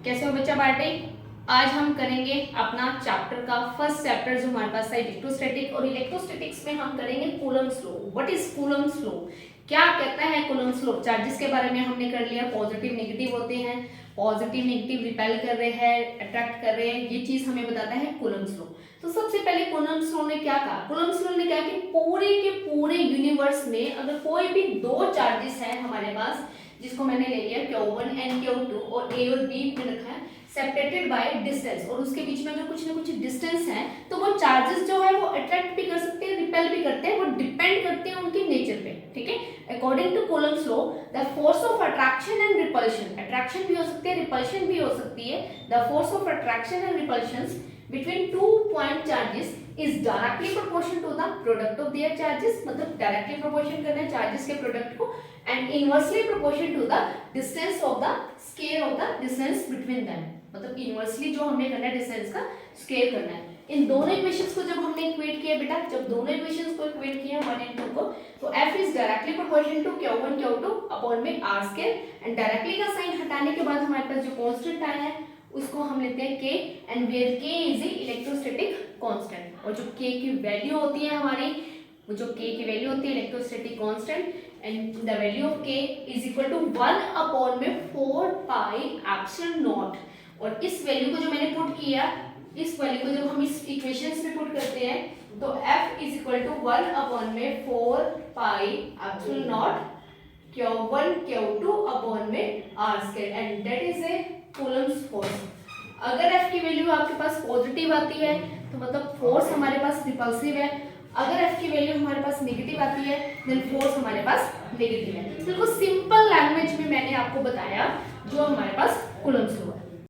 कैसे हो बच्चा पार्टी? आज हम करेंगे अपना चैप्टर का फर्स्ट चैप्टर जो हमारे पास है इलेक्ट्रोस्टैटिक, और इलेक्ट्रोस्टैटिक्स में हम करेंगे Coulomb's law. What is Coulomb's law? क्या कहता है कूलम्ब्स लॉ? चार्जेस के बारे में हमने कर लिया, पॉजिटिव नेगेटिव होते हैं, पॉजिटिव नेगेटिव रिपेल कर रहे हैं, अट्रैक्ट कर रहे हैं, ये चीज हमें बताता है कूलम्ब्स लॉ। तो सबसे पहले कूलम्ब्स लॉ ने क्या कहा? कूलम्ब्स लॉ ने कहा कि पूरे के पूरे यूनिवर्स में अगर कोई भी दो चार्जेस है हमारे पास, जिसको मैंने ले लिया Q1 एंड Q2 और A और B में रखा है सेपरेटेड बाय डिस्टेंस, और उसके बीच में अगर कुछ ना कुछ डिस्टेंस है तो वो चार्जेस जो है वो अट्रैक्ट भी कर सकते हैं, रिपेल भी करते हैं, वो डिपेंड करते हैं उनके नेचर पे। ठीक है, according to Coulomb's law the force of attraction and repulsion, attraction भी हो सकती है, रिपल्शन भी हो सकती है, the force of attraction and repulsion between two point charges is directly proportional to the product of their charges, मतलब directly proportion करना है चार्जेस के प्रोडक्ट को, and inversely proportion to the distance of the scale of the distance between them, मतलब inversely जो हमने करना है डिस्टेंस का स्केल करना है। इन दोनों इक्वेशंस को जब हमने इक्वेट किया बेटा, जब दोनों इक्वेशंस को इक्वेट किया 1 and 2 को, तो f is directly proportional to Q1 Q2 upon में r स्केल, एंड डायरेक्टली का साइन हटाने के बाद हमारे पास जो कांस्टेंट आया है उसको हम लेते हैं k, and where k is electrostatic constant, और जो k की वैल्यू होती है हमारी, वो जो k की वैल्यू होती है electrostatic constant, and the value of k is equal to 1 upon में 4 पाई एप्सिलॉन नॉट। और इस वैल्यू को जो मैंने पुट किया, इस वैल्यू को जब हम इस इक्वेशंस में पुट करते हैं तो f is equal to 1 upon में 4 pi epsilon naught Q1 Q2 upon में r square, and that is a Coulomb's force. अगर f की वैल्यू आपके पास पॉजिटिव आती है तो मतलब फोर्स हमारे पास रिपल्सिव है, अगर f की वैल्यू हमारे पास नेगेटिव आती है देन फोर्स हमारे पास नेगेटिव है। बिल्कुल सिंपल लैंग्वेज में मैंने आपको बताया जो हमारे पास कूलम्ब्स लॉ है।